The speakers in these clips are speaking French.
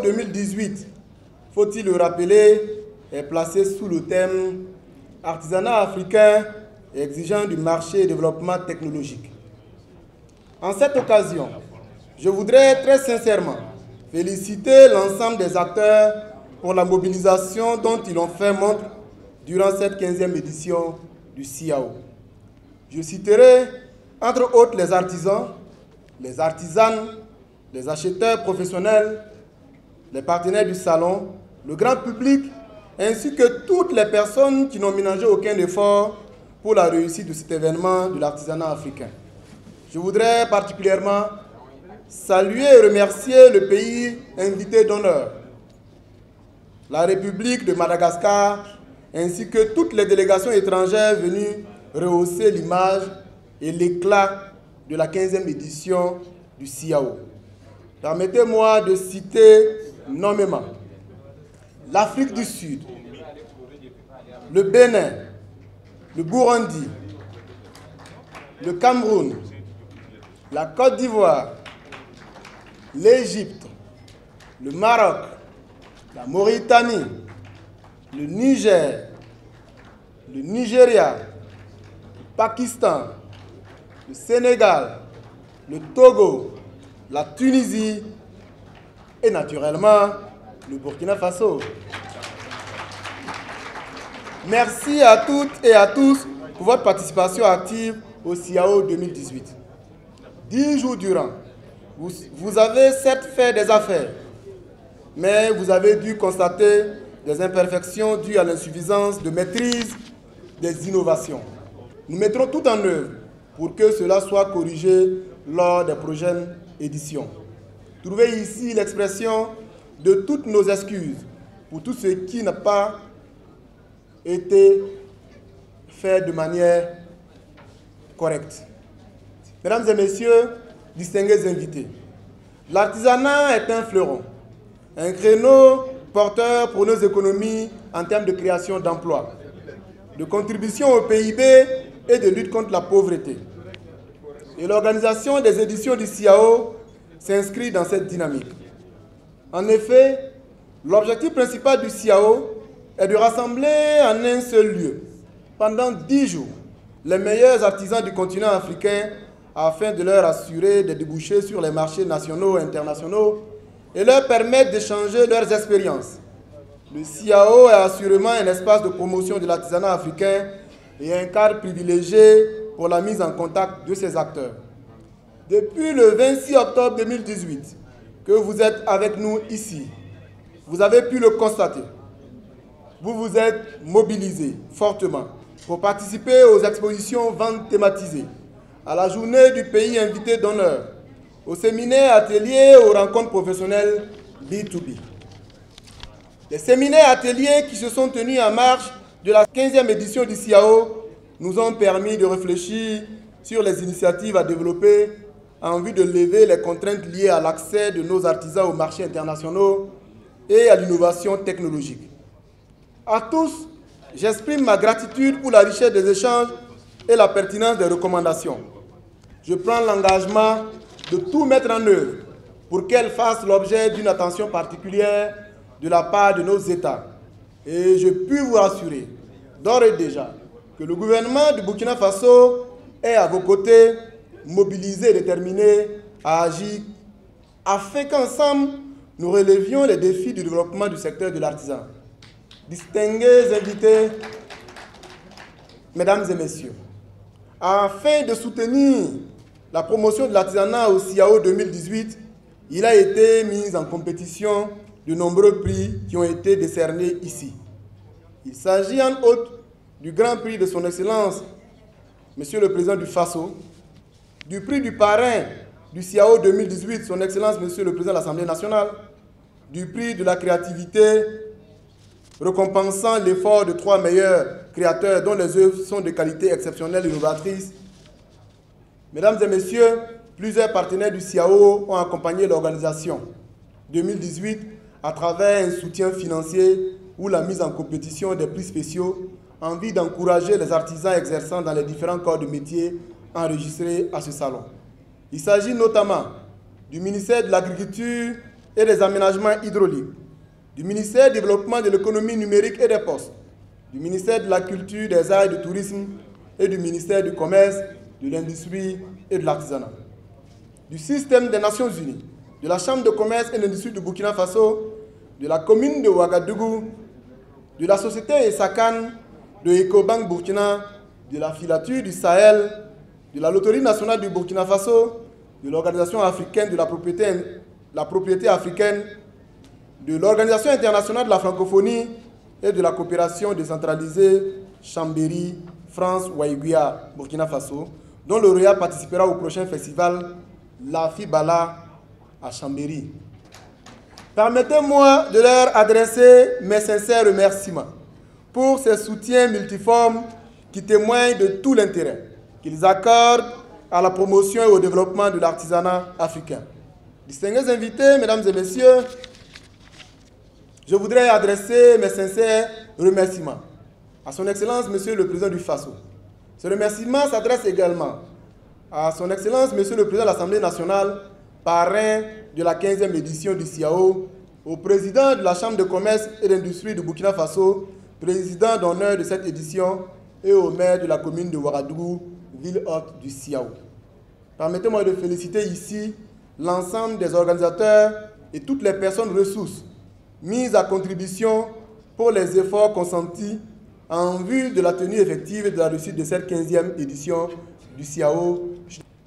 2018, faut-il le rappeler, est placé sous le thème « Artisanat africain exigeant du marché et développement technologique ». En cette occasion, je voudrais très sincèrement féliciter l'ensemble des acteurs pour la mobilisation dont ils ont fait montre durant cette 15e édition du CIAO. Je citerai entre autres les artisans, les artisanes, les acheteurs professionnels, les partenaires du salon, le grand public, ainsi que toutes les personnes qui n'ont ménagé aucun effort pour la réussite de cet événement de l'artisanat africain. Je voudrais particulièrement saluer et remercier le pays invité d'honneur, la République de Madagascar, ainsi que toutes les délégations étrangères venues rehausser l'image et l'éclat de la 15e édition du CIAO. Permettez-moi de citer nommément l'Afrique du Sud, le Bénin, le Burundi, le Cameroun, la Côte d'Ivoire, l'Égypte, le Maroc, la Mauritanie, le Niger, le Nigeria, le Pakistan, le Sénégal, le Togo, la Tunisie et naturellement le Burkina Faso. Merci à toutes et à tous pour votre participation active au CIAO 2018. 10 jours durant, vous avez certes fait des affaires, mais vous avez dû constater des imperfections dues à l'insuffisance de maîtrise des innovations. Nous mettrons tout en œuvre pour que cela soit corrigé lors des prochaines éditions. Trouvez ici l'expression de toutes nos excuses pour tout ce qui n'a pas été fait de manière correcte. Mesdames et messieurs, distingués invités, l'artisanat est un fleuron, un créneau porteur pour nos économies en termes de création d'emplois, de contribution au PIB et de lutte contre la pauvreté. Et l'organisation des éditions du CIAO s'inscrit dans cette dynamique. En effet, l'objectif principal du CIAO est de rassembler en un seul lieu, pendant 10 jours, les meilleurs artisans du continent africain afin de leur assurer des débouchés sur les marchés nationaux et internationaux et leur permettre d'échanger leurs expériences. Le CIAO est assurément un espace de promotion de l'artisanat africain et un cadre privilégié pour la mise en contact de ces acteurs. Depuis le 26 octobre 2018, que vous êtes avec nous ici, vous avez pu le constater. Vous vous êtes mobilisés fortement pour participer aux expositions ventes thématisées, à la journée du pays invité d'honneur, aux séminaires, ateliers, aux rencontres professionnelles B2B. Les séminaires ateliers qui se sont tenus en marge de la 15e édition du CIAO nous ont permis de réfléchir sur les initiatives à développer en vue de lever les contraintes liées à l'accès de nos artisans aux marchés internationaux et à l'innovation technologique. À tous, j'exprime ma gratitude pour la richesse des échanges et la pertinence des recommandations. Je prends l'engagement de tout mettre en œuvre pour qu'elles fassent l'objet d'une attention particulière de la part de nos États. Et je puis vous rassurer, d'ores et déjà, que le gouvernement du Burkina Faso est à vos côtés, mobilisé et déterminé à agir afin qu'ensemble, nous relevions les défis du développement du secteur de l'artisanat. Distingués invités, mesdames et messieurs, afin de soutenir la promotion de l'artisanat au CIAO 2018, il a été mis en compétition de nombreux prix qui ont été décernés ici. Il s'agit en outre du Grand Prix de son Excellence, Monsieur le Président du Faso, du prix du parrain du CIAO 2018, son Excellence, Monsieur le Président de l'Assemblée nationale, du prix de la créativité, récompensant l'effort de 3 meilleurs créateurs dont les œuvres sont de qualité exceptionnelle et innovatrice. Mesdames et messieurs, plusieurs partenaires du CIAO ont accompagné l'organisation 2018 à travers un soutien financier ou la mise en compétition des prix spéciaux en vue d'encourager les artisans exerçant dans les différents corps de métier enregistrés à ce salon. Il s'agit notamment du ministère de l'Agriculture, et des aménagements hydrauliques, du ministère du Développement de l'économie numérique et des postes, du ministère de la Culture, des Arts et du Tourisme et du ministère du Commerce, de l'Industrie et de l'Artisanat, du système des Nations Unies, de la Chambre de commerce et d'industrie du Burkina Faso, de la commune de Ouagadougou, de la société Esakan, de Ecobank Burkina, de la filature du Sahel, de la Loterie nationale du Burkina Faso, de l'Organisation africaine de la propriété africaine, de l'Organisation internationale de la francophonie et de la coopération décentralisée Chambéry, France, Ouaïguia, Burkina Faso, dont le lauréat participera au prochain festival La Fibala à Chambéry. Permettez-moi de leur adresser mes sincères remerciements pour ces soutiens multiformes qui témoignent de tout l'intérêt qu'ils accordent à la promotion et au développement de l'artisanat africain. Distingués invités, mesdames et messieurs, je voudrais adresser mes sincères remerciements à son Excellence, Monsieur le Président du Faso. Ce remerciement s'adresse également à son Excellence, Monsieur le Président de l'Assemblée nationale, parrain de la 15e édition du CIAO, au Président de la Chambre de commerce et d'industrie du Burkina Faso, président d'honneur de cette édition, et au maire de la commune de Ouagadougou, ville hôte du CIAO. Permettez-moi de féliciter ici l'ensemble des organisateurs et toutes les personnes ressources mises à contribution pour les efforts consentis en vue de la tenue effective et de la réussite de cette 15e édition du CIAO.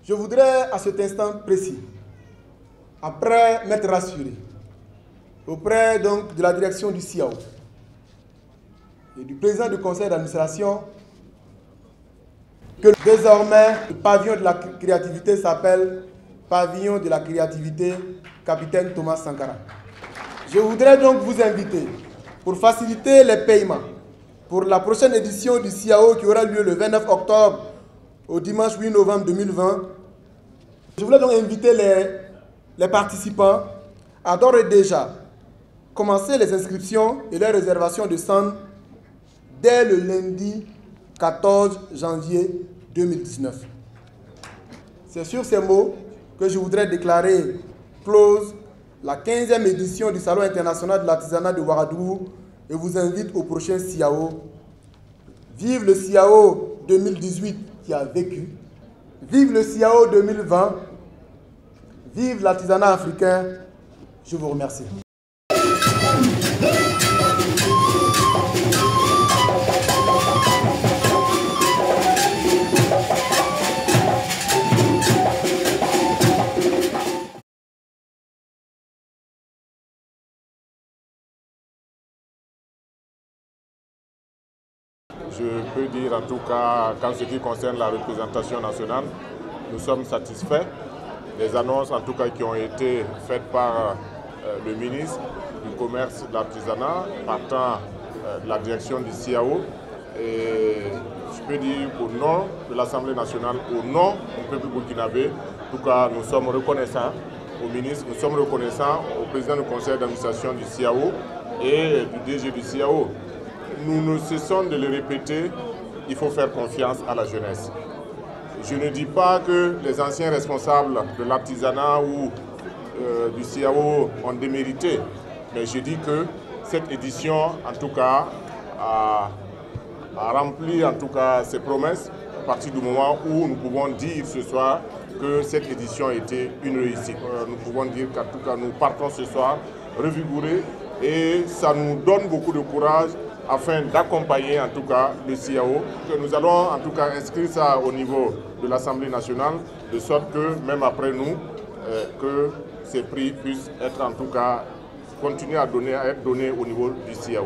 Je voudrais à cet instant précis, après m'être rassuré auprès donc de la direction du CIAO et du président du conseil d'administration, que désormais le pavillon de la créativité s'appelle Pavillon de la créativité Capitaine Thomas Sankara. Je voudrais donc vous inviter, pour faciliter les paiements, pour la prochaine édition du CIAO qui aura lieu le 29 octobre au dimanche 8 novembre 2020, je voulais donc inviter les participants à d'ores et déjà commencer les inscriptions et les réservations de stands dès le lundi 14 janvier 2019. C'est sur ces mots que je voudrais déclarer close la 15e édition du Salon international de l'artisanat de Ouagadougou et vous invite au prochain CIAO. Vive le CIAO 2018 qui a vécu. Vive le CIAO 2020. Vive l'artisanat africain. Je vous remercie. Je peux dire en tout cas, qu'en ce qui concerne la représentation nationale, nous sommes satisfaits des annonces en tout cas qui ont été faites par le ministre du Commerce et de l'Artisanat, partant de la direction du CIAO. Et je peux dire au nom de l'Assemblée nationale, au nom du peuple burkinabé, en tout cas nous sommes reconnaissants au ministre, nous sommes reconnaissants au président du conseil d'administration du CIAO et du DG du CIAO. Nous ne cessons de le répéter, il faut faire confiance à la jeunesse. Je ne dis pas que les anciens responsables de l'artisanat ou du CIAO ont démérité, mais je dis que cette édition, en tout cas, a rempli en tout cas ses promesses à partir du moment où nous pouvons dire ce soir que cette édition a été une réussite. Nous pouvons dire qu'en tout cas, nous partons ce soir revigorés et ça nous donne beaucoup de courage afin d'accompagner en tout cas le CIAO, que nous allons en tout cas inscrire ça au niveau de l'Assemblée nationale, de sorte que même après nous, que ces prix puissent être en tout cas, continuer à être donnés au niveau du CIAO.